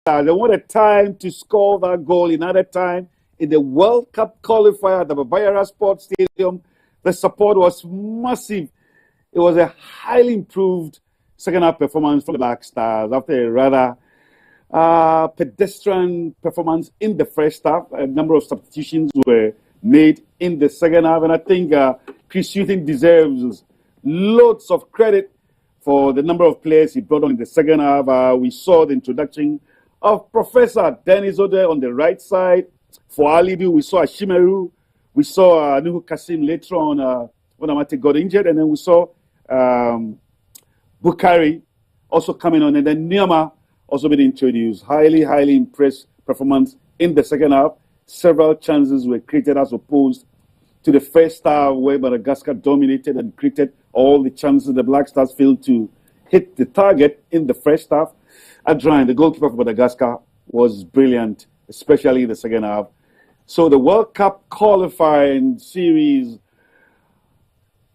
And what a time to score that goal in added time in the World Cup qualifier at the Barbara Sports Stadium. The support was massive. It was a highly improved second half performance from the Black Stars after a rather pedestrian performance in the first half. A number of substitutions were made in the second half, and I think Chris Hughton deserves loads of credit for the number of players he brought on in the second half. We saw the introduction of Professor Dennis Ode on the right side. For Alidu, we saw Ashimeru. We saw Nuhu Kasim later on when Amate got injured. And then we saw Bukari also coming on. And then Niama also been introduced. Highly impressed performance in the second half. Several chances were created as opposed to the first half where Madagascar dominated and created all the chances. The Black Stars failed to hit the target in the first half. Adrian, the goalkeeper for Madagascar, was brilliant, especially in the second half. So the World Cup qualifying series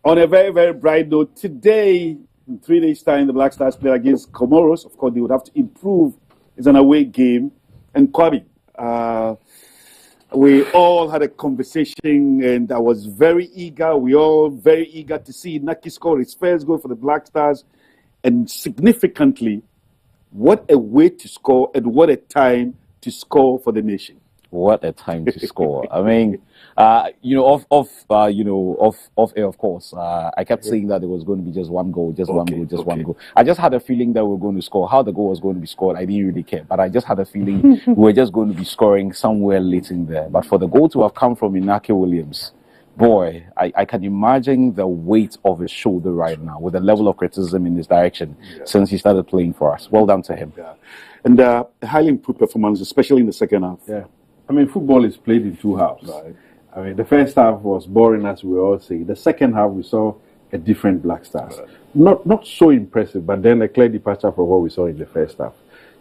on a very bright note. Today, in 3 days' time, the Black Stars play against Comoros. Of course, they would have to improve. It's an away game. And Kwabi, we all had a conversation, and I was very eager. We all very eager to see Naki score his first goal for the Black Stars. And significantly, what a way to score and what a time to score for the nation. What a time to score. I mean, off air, of course, I kept saying that there was going to be just one goal, one goal. I just had a feeling that we were going to score. How the goal was going to be scored, I didn't really care. But I just had a feeling we were just going to be scoring somewhere late in there. But for the goal to have come from Inaki Williams, boy, I can imagine the weight of his shoulder right now with the level of criticism in his direction since he started playing for us. Well done to him. Yeah. And a highly improved performance, especially in the second half. Yeah. I mean, football is played in two halves. Right. I mean, the first half was boring, as we all say. The second half, we saw a different Black Stars. Right. Not so impressive, but then a clear departure from what we saw in the first half.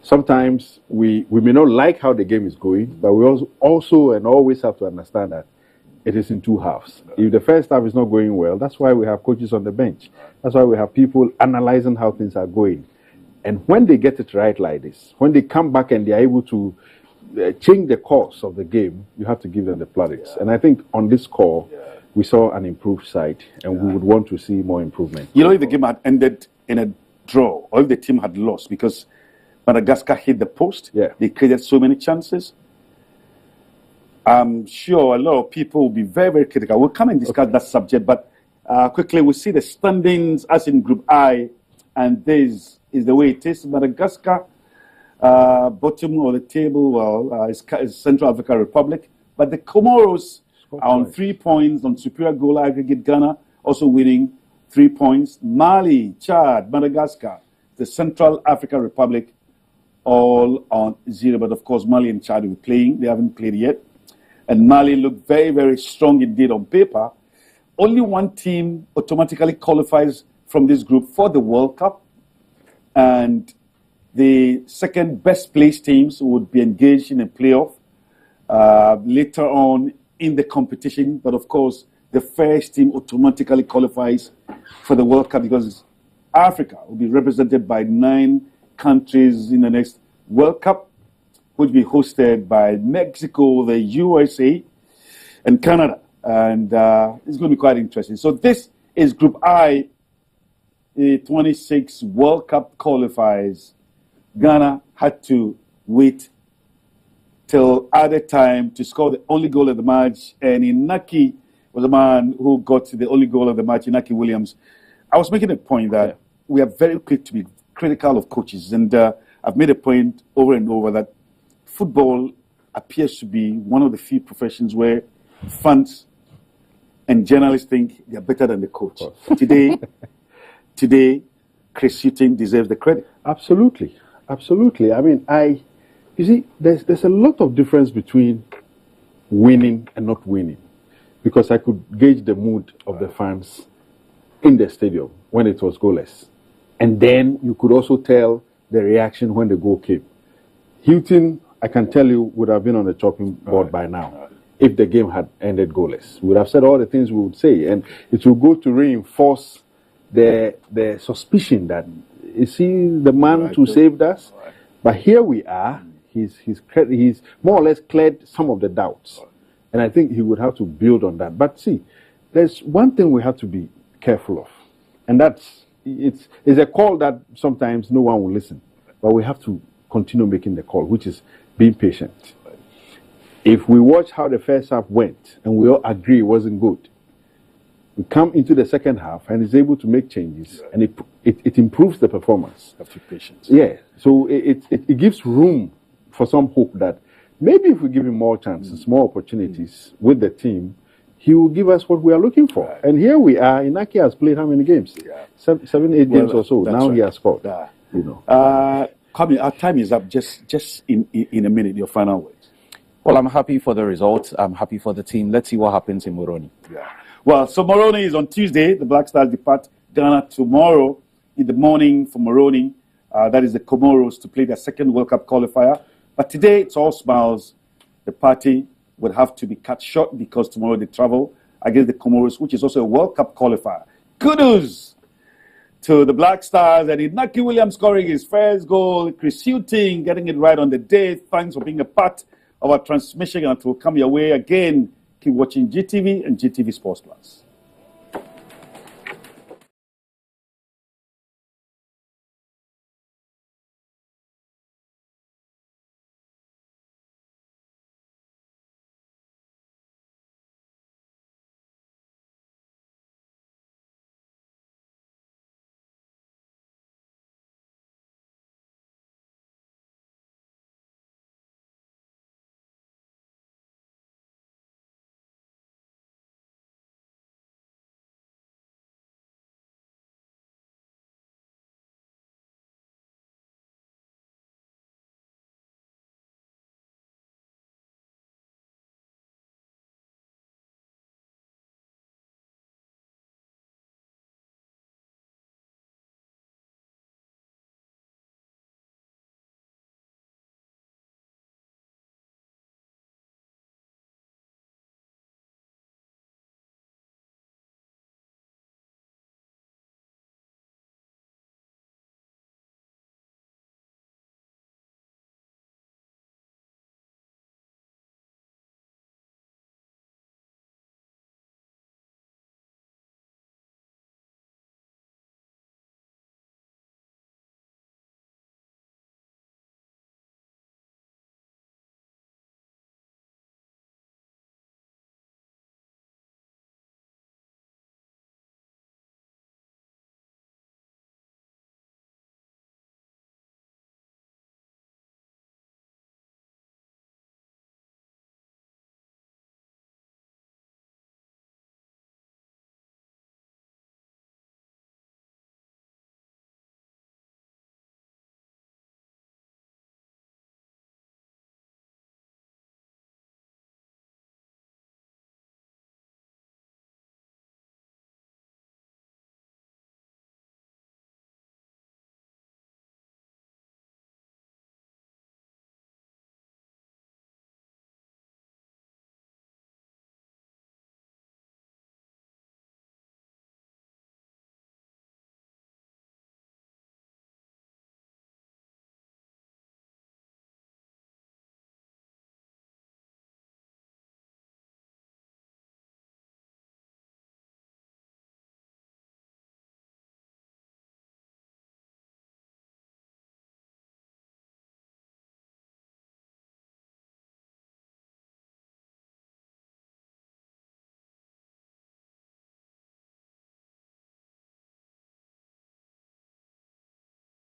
Sometimes we may not like how the game is going, but we also and always have to understand that it is in two halves. If the first half is not going well, that's why we have coaches on the bench. That's why we have people analyzing how things are going. And when they get it right like this, when they come back and they are able to change the course of the game, you have to give them the plaudits. And I think on this score, we saw an improved side, and we would want to see more improvement. You know, if the game had ended in a draw, or if the team had lost, because Madagascar hit the post, they created so many chances, I'm sure a lot of people will be very critical. We'll come and discuss that subject, but quickly we'll see the standings as in Group I, and this is the way it is. Madagascar, bottom of the table, is Central African Republic, but the Comoros are on 3 points on superior goal aggregate. Ghana also winning 3 points. Mali, Chad, Madagascar, the Central African Republic all on 0, but of course Mali and Chad will be playing. They haven't played yet. And Mali look very strong indeed on paper. Only one team automatically qualifies from this group for the World Cup. And the second best placed teams would be engaged in a playoff later on in the competition. But of course, the first team automatically qualifies for the World Cup because Africa will be represented by 9 countries in the next World Cup, which will be hosted by Mexico, the USA, and Canada. And it's going to be quite interesting. So this is Group I, the 26 World Cup qualifiers. Ghana had to wait till added time to score the only goal of the match. And Inaki was the man who got the only goal of the match, Inaki Williams. I was making a point that we are very quick to be critical of coaches. And I've made a point over and over that football appears to be one of the few professions where fans and journalists think they're better than the coach. Today, Chris Hughton deserves the credit. Absolutely. I mean, you see, there's a lot of difference between winning and not winning, because I could gauge the mood of the fans in the stadium when it was goalless. And then you could also tell the reaction when the goal came. Hughton, I can tell you, would have been on the chopping board by now if the game had ended goalless. We would have said all the things we would say, and it will go to reinforce the suspicion that, is he the man who saved us? But here we are, he's more or less cleared some of the doubts, and I think he would have to build on that. But see, there's one thing we have to be careful of, and that's it's a call that sometimes no one will listen, but we have to continue making the call, which is being patient. If we watch how the first half went and we all agree it wasn't good, we come into the second half and is able to make changes, and it improves the performance. Have to be patient. Yeah, so it gives room for some hope that maybe if we give him more chances, more opportunities with the team, he will give us what we are looking for. Right. And here we are. Inaki has played how many games? Yeah. 7, 8 games or so. Now right. He has scored. You know. Kwame, our time is up. Just in a minute, your final words. Well, I'm happy for the results. I'm happy for the team. Let's see what happens in Moroni. Yeah. Well, so Moroni is on Tuesday. The Black Stars depart Ghana tomorrow in the morning for Moroni. That is the Comoros to play their second World Cup qualifier. But today, it's all smiles. The party would have to be cut short because tomorrow they travel against the Comoros, which is also a World Cup qualifier. Kudos to the Black Stars and Inaki Williams scoring his first goal, Chris Hutting getting it right on the day. Thanks for being a part of our transmission, and it will come your way again. Keep watching GTV and GTV Sports Plus.